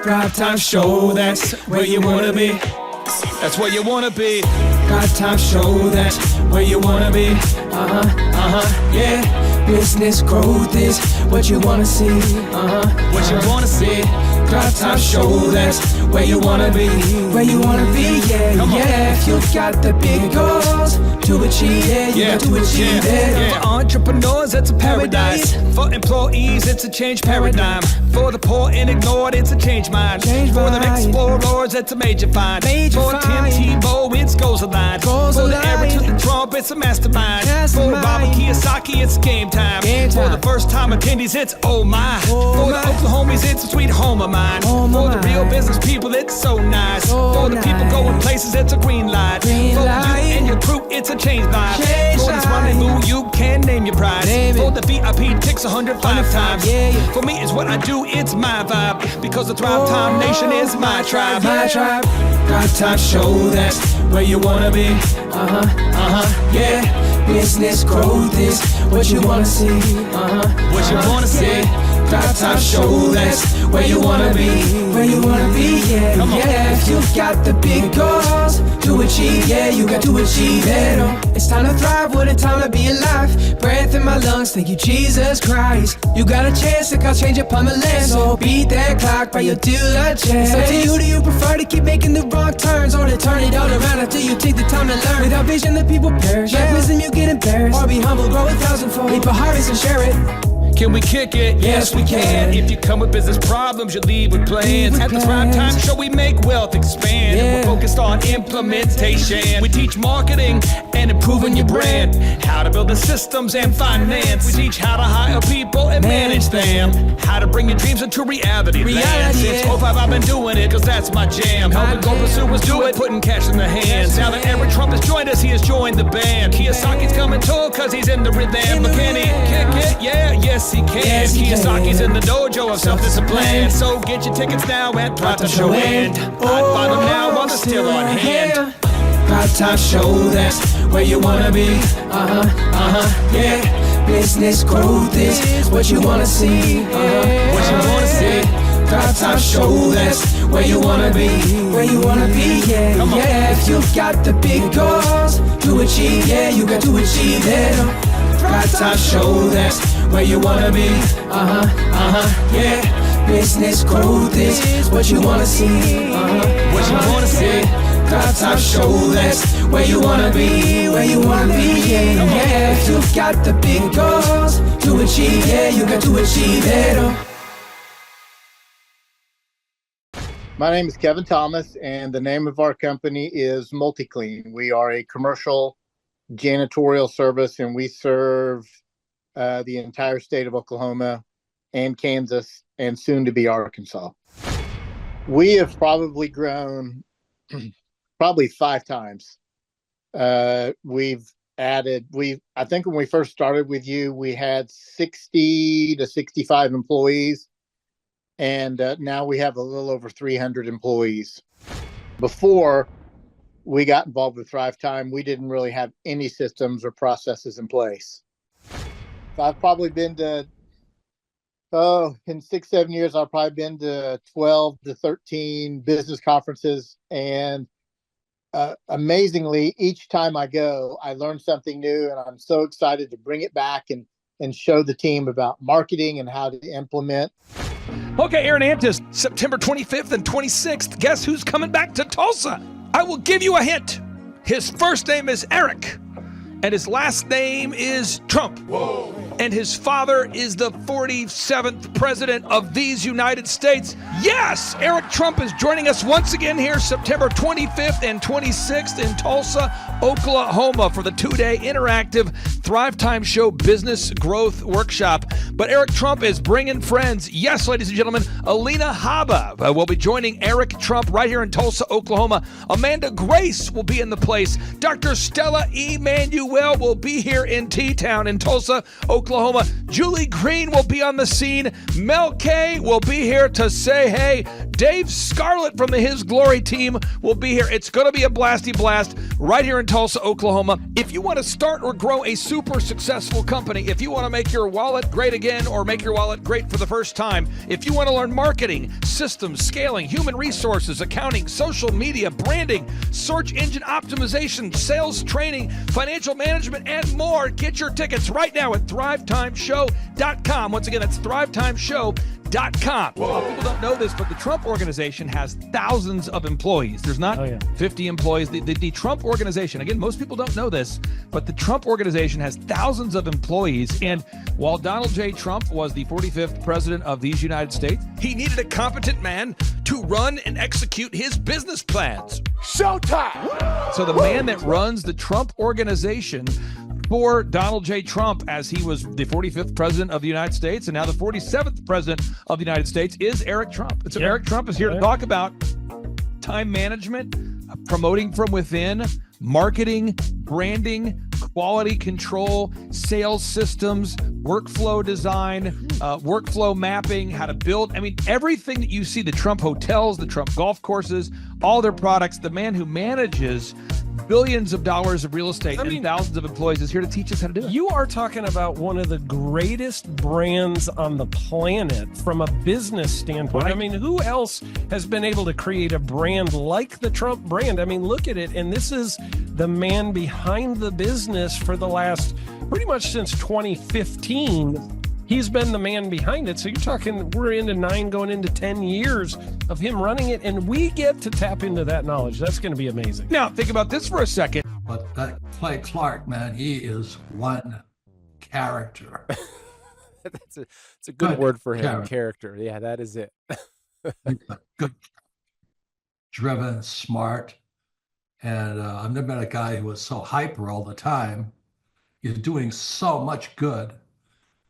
Thrivetime Show, that's where you wanna be. That's where you wanna be. Thrivetime Show, that's where you wanna be. Yeah. Business growth is what you wanna see. What you wanna see. Thrivetime Show, that's where you wanna be. Where you wanna be, yeah. If you've got the big goals to achieve, you got to achieve it. For entrepreneurs, it's a paradise. For employees, it's a change paradigm. For the poor and ignored, it's a change mind. For the explorers, it's a major find. For Tim Tebow, it's goals aligned. For the Eric to the Trump, it's a mastermind. For Robert Kiyosaki, it's game time. For the first time attendees, it's oh my. For the Oklahomies, it's a sweet home of mine. For the real business people, it's so nice. For the people going places, it's a green light. For you and your crew, it's a change vibe. For this rendezvous, you can name your prize. For the VIP, ticks 105 times. For me, it's what I do, it's my vibe. Because the Thrivetime Nation is my tribe. My tribe. Thrivetime Show, that's where you wanna be. Yeah. Business growth is what you wanna see. What you wanna see. Thrivetime Show, that's where you wanna be. Where you wanna be, yeah. If you've got the big goals to achieve, you got to achieve it. It's time to thrive, what a time to be alive. Breath in my lungs, thank you Jesus Christ. You got a chance to cause change upon the land. So beat that clock by your diligence. It's up to you, do you prefer to keep making the wrong turns, or to turn it all around after you take the time to learn? Without vision, the people perish. Without wisdom, you get embarrassed. Or be humble, grow 1,000-fold. Leap a harvest and share it. Can we kick it? Yes, we can. If you come with business problems, you leave with plans. At the Thrivetime Show, we make wealth expand. And we're focused on implementation. We teach marketing and improving your brand. How to build the systems and finance. We teach how to hire people and manage them. How to bring your dreams into reality. Since 05, I've been doing it, cause that's my jam. Helping goal pursuers do it, putting cash in their hands. Now that Eric Trump has joined us, he has joined the band. Kiyosaki's coming too, cause he's in the rhythm. But can he kick it? Yes, he can. Kiyosaki's in the dojo of self-discipline. So get your tickets now at Thrivetime Show. And I'd buy them now while they're still on hand. Thrivetime Show, that's where you wanna be. Yeah. Business growth is what you wanna see. What you wanna see. Thrivetime Show, that's where you wanna be. Where you wanna be, yeah. If you've got the big goals to achieve, you got to achieve it. Thrivetime Show, that's where you wanna be. Yeah. Business growth is what you wanna see. What you wanna see. Thrivetime Show, that's where you wanna be. Where you wanna be, yeah. If you've got the big goals to achieve, you got to achieve it. My name is Kevin Thomas, and the name of our company is MultiClean. We are a commercial janitorial service, and we serve the entire state of Oklahoma and Kansas, and soon to be Arkansas. We have probably grown probably 5 times. We've added, I think when we first started with you, we had 60 to 65 employees. And now we have a little over 300 employees. Before we got involved with Thrivetime, we didn't really have any systems or processes in place. I've probably been to, in 6-7 years, I've probably been to 12 to 13 business conferences. And amazingly, each time I go, I learn something new, and I'm so excited to bring it back and show the team about marketing and how to implement. Okay, Aaron Antis, September 25th and 26th. Guess who's coming back to Tulsa? I will give you a hint. His first name is Eric, and his last name is Trump. Whoa. And his father is the 47th president of these United States. Yes, Eric Trump is joining us once again here September 25th and 26th in Tulsa, Oklahoma for the 2-day interactive Thrivetime Show Business Growth Workshop. But Eric Trump is bringing friends. Yes, ladies and gentlemen, Alina Habba will be joining Eric Trump right here in Tulsa, Oklahoma. Amanda Grace will be in the place. Dr. Stella Emanuel will be here in T-Town in Tulsa, Oklahoma. Julie Green will be on the scene. Mel K will be here to say hey. Dave Scarlett from the His Glory team will be here. It's going to be a blasty blast right here in Tulsa, Oklahoma. If you want to start or grow a super successful company, if you want to make your wallet great again or make your wallet great for the first time, if you want to learn marketing, systems, scaling, human resources, accounting, social media, branding, search engine optimization, sales training, financial management, and more, get your tickets right now at thrivetimeshow.com. Once again, that's thrivetimeshow.com. Well, people don't know this, but the Trump organization has thousands of employees. There's not 50 employees. The Trump organization, again, most people don't know this, but the Trump organization has thousands of employees. And while Donald J. Trump was the 45th president of these United States, he needed a competent man to run and execute his business plans. Showtime! So the man that runs the Trump organization for Donald J. Trump, as he was the 45th president of the United States and now the 47th president of the United States, is Eric Trump. And so Eric Trump is here to talk about time management, promoting from within, marketing, branding, quality control, sales systems, workflow design, workflow mapping, how to build. I mean, everything that you see, the Trump hotels, the Trump golf courses, all their products, the man who manages billions of dollars of real estate and thousands of employees is here to teach us how to do it. You are talking about one of the greatest brands on the planet from a business standpoint. Right. I mean, who else has been able to create a brand like the Trump brand? I mean, look at it. And this is the man behind the business for the last, pretty much since 2015. He's been the man behind it. So you're talking, we're into 9 going into 10 years of him running it, and we get to tap into that knowledge. That's going to be amazing. Now, think about this for a second. But that Clay Clark, man, he is one character. It's a good word for him, character. Yeah, that is it. Good, driven, smart. And I've never met a guy who was so hyper all the time. He's doing so much good.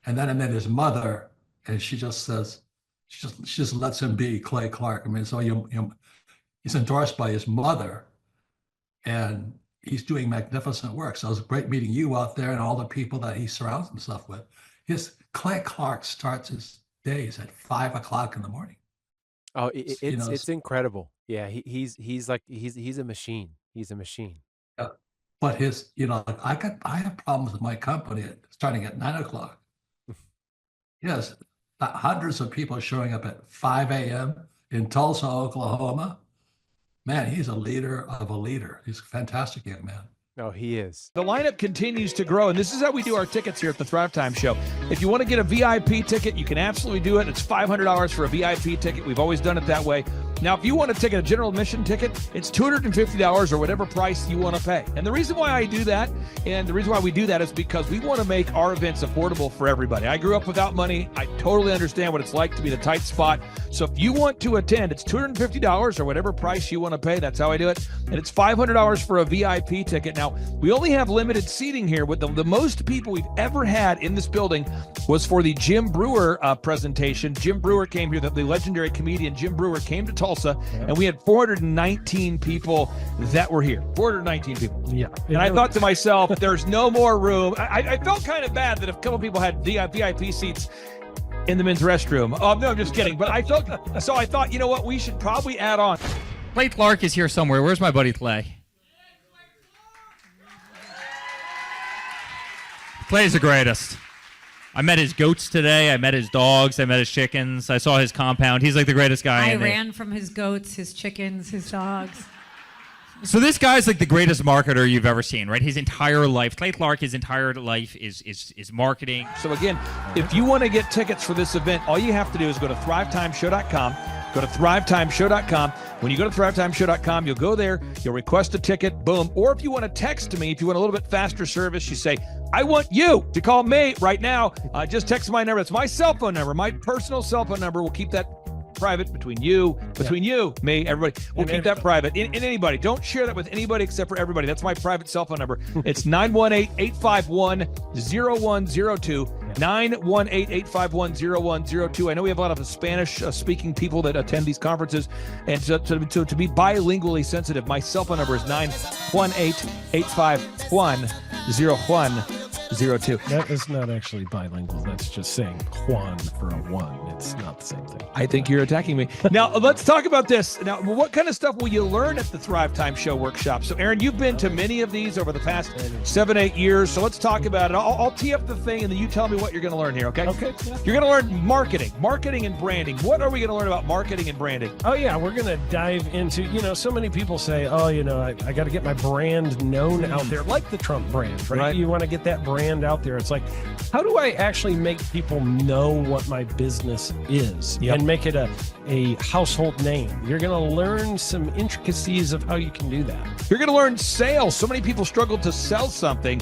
And then I met his mother, and she just says, she just lets him be Clay Clark. I mean, so he's endorsed by his mother, and he's doing magnificent work. So it was great meeting you out there and all the people that he surrounds himself with. Clay Clark starts his days at 5 o'clock in the morning. Oh, it's incredible. Yeah, he's a machine. He's a machine. Yeah. But I have problems with my company starting at 9 o'clock. Yes, hundreds of people showing up at 5 a.m. in Tulsa, Oklahoma. Man, he's a leader of a leader. He's a fantastic young man. Oh, he is. The lineup continues to grow, and this is how we do our tickets here at the Thrivetime Show. If you want to get a VIP ticket, you can absolutely do it. It's $500 for a VIP ticket. We've always done it that way. Now, if you want to take a general admission ticket, it's $250 or whatever price you want to pay. And the reason why I do that, and the reason why we do that, is because we want to make our events affordable for everybody. I grew up without money. I totally understand what it's like to be in a tight spot. So if you want to attend, it's $250 or whatever price you want to pay. That's how I do it. And it's $500 for a VIP ticket. Now, we only have limited seating here. With the most people we've ever had in this building was for the Jim Brewer presentation. Jim Brewer came here, the legendary comedian Jim Brewer came to Tulsa, and we had 419 people that were here. 419 people. Yeah. And I thought to myself, there's no more room. I felt kind of bad that if a couple people had VIP seats in the men's restroom. Oh, no, I'm just kidding. But I thought, you know what, we should probably add on. Clay Clark is here somewhere. Where's my buddy Clay? Clay's the greatest. I met his goats today. I met his dogs. I met his chickens. I saw his compound. He's like the greatest guy. I ran from his goats, his chickens, his dogs. So this guy's like the greatest marketer you've ever seen, right? His entire life, Clay Clark, his entire life is marketing. So again, if you want to get tickets for this event, all you have to do is go to thrivetimeshow.com. Go to thrivetimeshow.com. When you go to thrivetimeshow.com, you'll go there, you'll request a ticket, boom. Or if you want to text me, if you want a little bit faster service, you say, I want you to call me right now. Just text my number. It's my cell phone number, my personal cell phone number. We'll keep that private between you, me, everybody. We'll keep that private. And anybody. Don't share that with anybody except for everybody. That's my private cell phone number. It's 918-851-0102. 918-851-0102. I know we have a lot of Spanish-speaking people that attend these conferences, and to be bilingually sensitive, my cell phone number is 918-851-0102. 02. That is not actually bilingual. That's just saying Juan for a one. It's not the same thing. I think you're attacking me. Now, let's talk about this. Now, what kind of stuff will you learn at the Thrivetime Show workshop? So, Aaron, you've been to many of these over the past 7-8 years. So let's talk about it. I'll tee up the thing, and then you tell me what you're going to learn here, okay? Okay. You're going to learn marketing and branding. What are we going to learn about marketing and branding? Oh, yeah. We're going to dive into, so many people say, oh, I got to get my brand known out there, like the Trump brand, right? You want to get that brand out there. It's like, how do I actually make people know what my business is and make it a household name? You're going to learn some intricacies of how you can do that. You're going to learn sales. So many people struggle to sell something.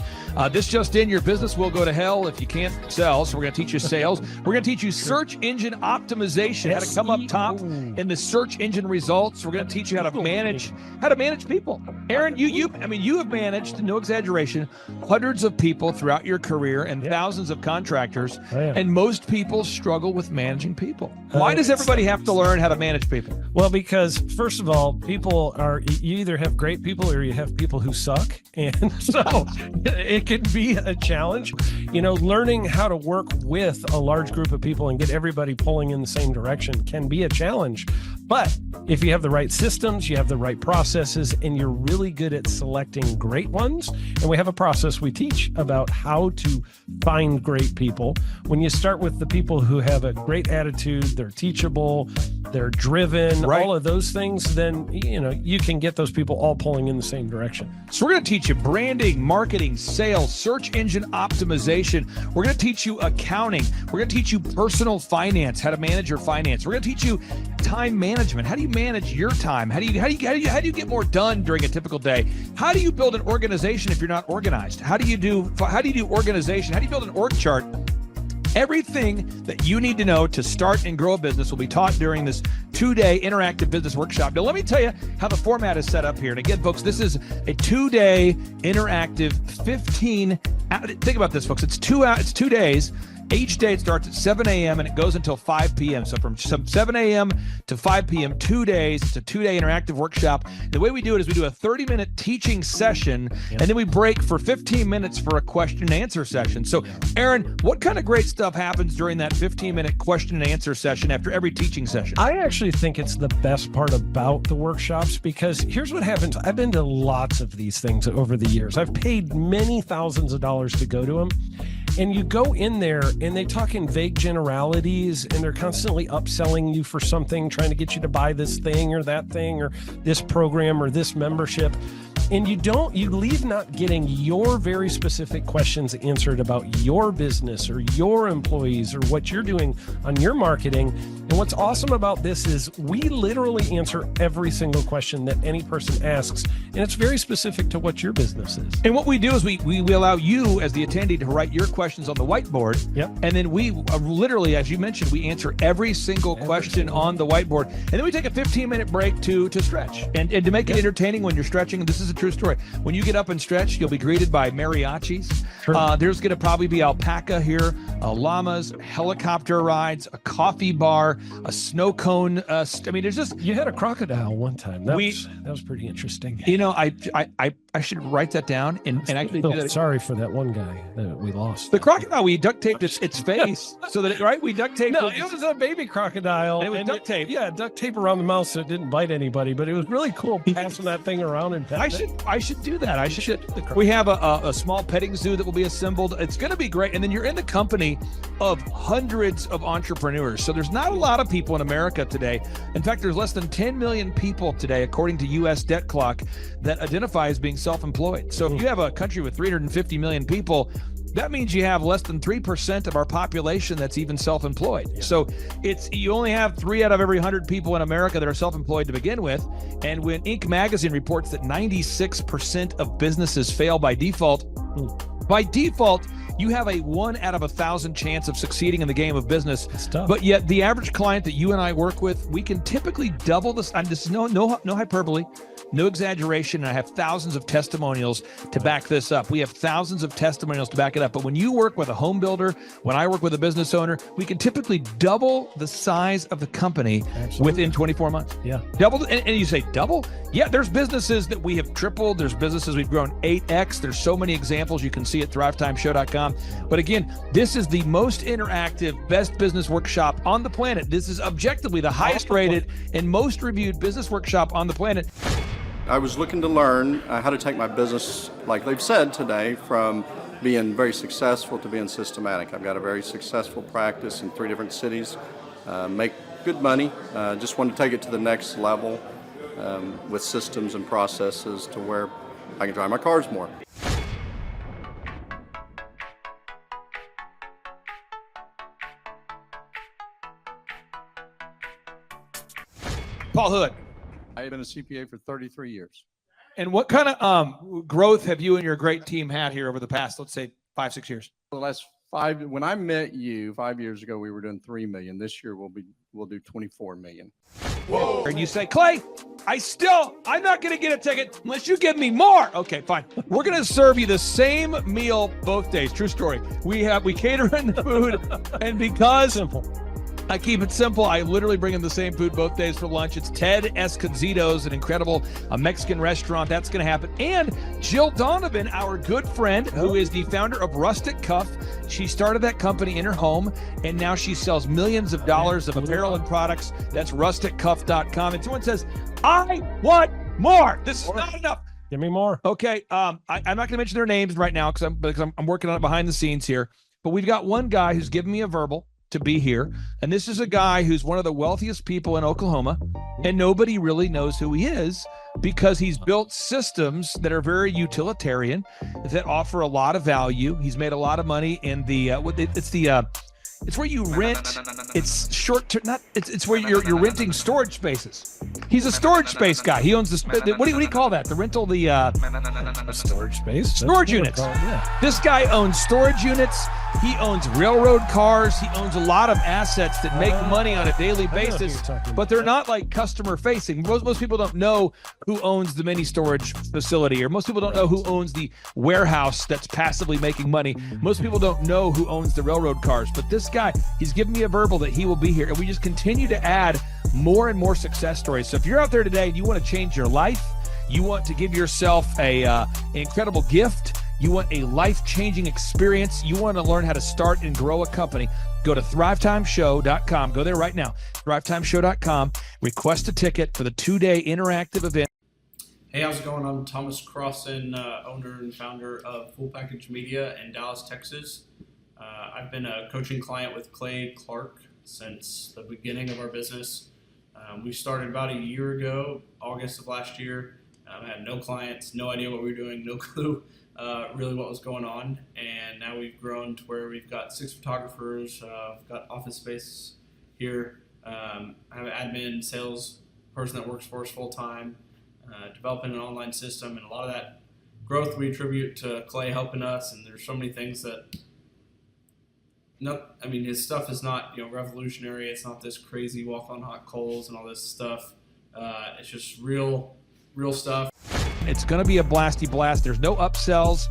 This just in, your business will go to hell if you can't sell. So we're going to teach you sales. We're going to teach you search engine optimization, how to come up top in the search engine results. We're going to teach you how to manage people. Aaron, you have managed, no exaggeration, hundreds of people throughout your career and thousands of contractors. And most people struggle with managing people. Why does everybody have to learn how to manage people? Well, because first of all, you either have great people or you have people who suck. And so it can be a challenge. Learning how to work with a large group of people and get everybody pulling in the same direction can be a challenge. But if you have the right systems, you have the right processes, and you're really good at selecting great ones, and we have a process we teach about how to find great people. When you start with the people who have a great attitude, they're teachable, they're driven, all of those things, then, you can get those people all pulling in the same direction. So we're going to teach you branding, marketing, sales, search engine optimization. We're going to teach you accounting. We're going to teach you personal finance, how to manage your finance. We're going to teach you time management. How do you manage your time? How do you get more done during a typical day? How do you build an organization if you're not organized? How do you do organization? How do you build an org chart? Everything that you need to know to start and grow a business will be taught during this 2-day interactive business workshop. Now, let me tell you how the format is set up here. And again, folks, this is a 2-day interactive 15. Think about this, folks. It's 2 days. Each day it starts at 7 a.m. and it goes until 5 p.m. So from 7 a.m. to 5 p.m., 2 days. It's a 2-day interactive workshop. The way we do it is we do a 30-minute teaching session, and then we break for 15 minutes for a question and answer session. So, Aaron, what kind of great stuff happens during that 15-minute question and answer session after every teaching session? I actually think it's the best part about the workshops, because here's what happens. I've been to lots of these things over the years. I've paid many thousands of dollars to go to them. And you go in there and they talk in vague generalities, and they're constantly upselling you for something, trying to get you to buy this thing or that thing or this program or this membership. And you leave not getting your very specific questions answered about your business or your employees or what you're doing on your marketing. And what's awesome about this is we literally answer every single question that any person asks, and it's very specific to what your business is. And what we do is we allow you as the attendee to write your questions on the whiteboard. And then we literally, as you mentioned, we answer every single question on the whiteboard. And then we take a 15-minute break to stretch and to make it entertaining when you're stretching. This is a true story. When you get up and stretch, you'll be greeted by mariachis. There's going to probably be alpaca here, llamas, helicopter rides, a coffee bar, a snow cone. There's just... You had a crocodile one time. That was pretty interesting. I should write that down and actually do that. Sorry for that one guy that we lost. The crocodile, we duct taped its face so that we duct taped. No, it was a baby crocodile. And it was duct tape. Duct tape around the mouth so it didn't bite anybody. But it was really cool passing that thing around and I should do that. We have a small petting zoo that will be assembled. It's going to be great. And then you're in the company of hundreds of entrepreneurs. So there's not a lot of people in America today. In fact, there's less than 10 million people today, according to U.S. Debt Clock, that identify as being self-employed. So if you have a country with 350 million people, that means you have less than 3% of our population that's even self-employed. So you only have 3 out of every 100 people in America that are self-employed to begin with. And when Inc. magazine reports that 96% of businesses fail by default, you have a 1 out of 1,000 chance of succeeding in the game of business. But yet the average client that you and I work with, we can typically double this. And this is no hyperbole. No exaggeration. And I have thousands of testimonials to back this up. We have thousands of testimonials to back it up. But when you work with a home builder, when I work with a business owner, we can typically double the size of the company within 24 months. Yeah. Double. And you say double? Yeah, there's businesses that we have tripled. There's businesses we've grown 8x. There's so many examples you can see at thrivetimeshow.com. But again, this is the most interactive, best business workshop on the planet. This is objectively the highest rated and most reviewed business workshop on the planet. I was looking to learn how to take my business, like they've said today, from being very successful to being systematic. I've got a very successful practice in 3 different cities, make good money, just want to take it to the next level with systems and processes to where I can drive my cars more. Paul Hood. I have been a CPA for 33 years. And what kind of growth have you and your great team had here over the past, let's say, 5-6 years? For the last 5, when I met you 5 years ago, we were doing 3 million. This year we'll do 24 million. Whoa. And you say, Clay, I'm not going to get a ticket unless you give me more. Okay, fine. We're going to serve you the same meal both days. True story. We cater in the food, and because I keep it simple, I literally bring in the same food both days for lunch. It's Ted Escondido's, an incredible Mexican restaurant. That's going to happen. And Jill Donovan, our good friend, who is the founder of Rustic Cuff. She started that company in her home, and now she sells millions of dollars of apparel and products. That's rusticcuff.com. And someone says, I want more. This is not enough. Give me more. Okay. I'm not going to mention their names right now because I'm working on it behind the scenes here. But we've got one guy who's given me a verbal to be here. And this is a guy who's one of the wealthiest people in Oklahoma, and nobody really knows who he is because he's built systems that are very utilitarian, that offer a lot of value. He's made a lot of money in it's where you rent. It's short term. It's where you're renting storage spaces. He's a storage space guy. He owns what do you call that? The rental, storage space. Storage units. This guy owns storage units. He owns railroad cars. He owns a lot of assets that make money on a daily basis, but they're not like customer facing. Most people don't know who owns the mini storage facility, or most people don't know who owns the warehouse that's passively making money. Most people don't know who owns the railroad cars, but this guy, he's given me a verbal that he will be here, and we just continue to add more and more success stories. So if you're out there today and you want to change your life, you want to give yourself an incredible gift, you want a life-changing experience, you want to learn how to start and grow a company, go to thrivetimeshow.com. Go there right now, thrivetimeshow.com. Request a ticket for the 2-day interactive event. Hey, how's it going? I'm Thomas Crossan, owner and founder of Full Package Media in Dallas, Texas. I've been a coaching client with Clay Clark since the beginning of our business. We started about a year ago, August of last year. I had no clients, no idea what we were doing, no clue really what was going on. And now we've grown to where we've got 6 photographers, we've got office space here. I have an admin, sales person that works for us full time, developing an online system, and a lot of that growth we attribute to Clay helping us. And there's so many things that, his stuff is not revolutionary. It's not this crazy walk on hot coals and all this stuff. It's just real stuff. It's going to be a blasty blast. There's no upsells.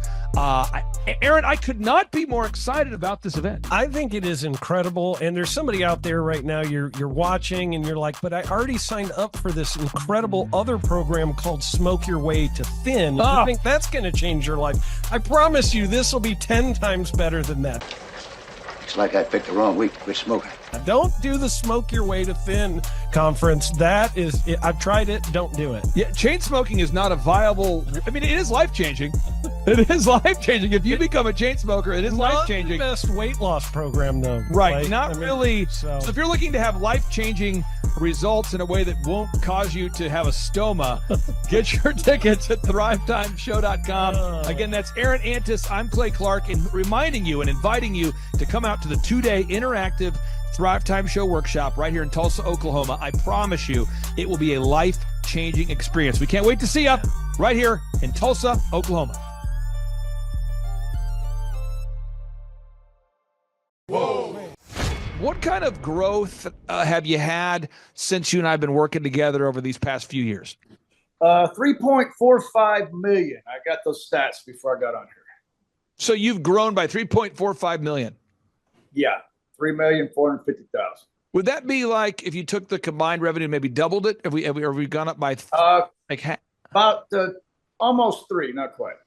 Aaron, I could not be more excited about this event. I think it is incredible. And there's somebody out there right now, you're watching and you're like, but I already signed up for this incredible other program called Smoke Your Way to Thin. I think that's going to change your life. I promise you this will be 10 times better than that. Looks like I picked the wrong week to quit smoking. Don't do the Smoke Your Way to Thin conference. That is, I've tried it. Don't do it. Yeah, chain smoking is not a viable. It is life-changing. It is life-changing. If you become a chain smoker, it is life-changing. Not the best weight loss program, though. Right, really. So if you're looking to have life-changing results in a way that won't cause you to have a stoma, get your tickets at thrivetimeshow.com. Again, that's Aaron Antis. I'm Clay Clark, and reminding you and inviting you to come out to the 2-day interactive Thrive Time Show workshop right here in Tulsa, Oklahoma. I promise you it will be a life-changing experience. We can't wait to see you right here in Tulsa, Oklahoma. Whoa. What kind of growth have you had since you and I have been working together over these past few years? $3.45 million. I got those stats before I got on here. So you've grown by 3.45 million. Yeah, 3,450,000. Would that be like if you took the combined revenue, maybe doubled it? Have we gone up by about almost 3, not quite.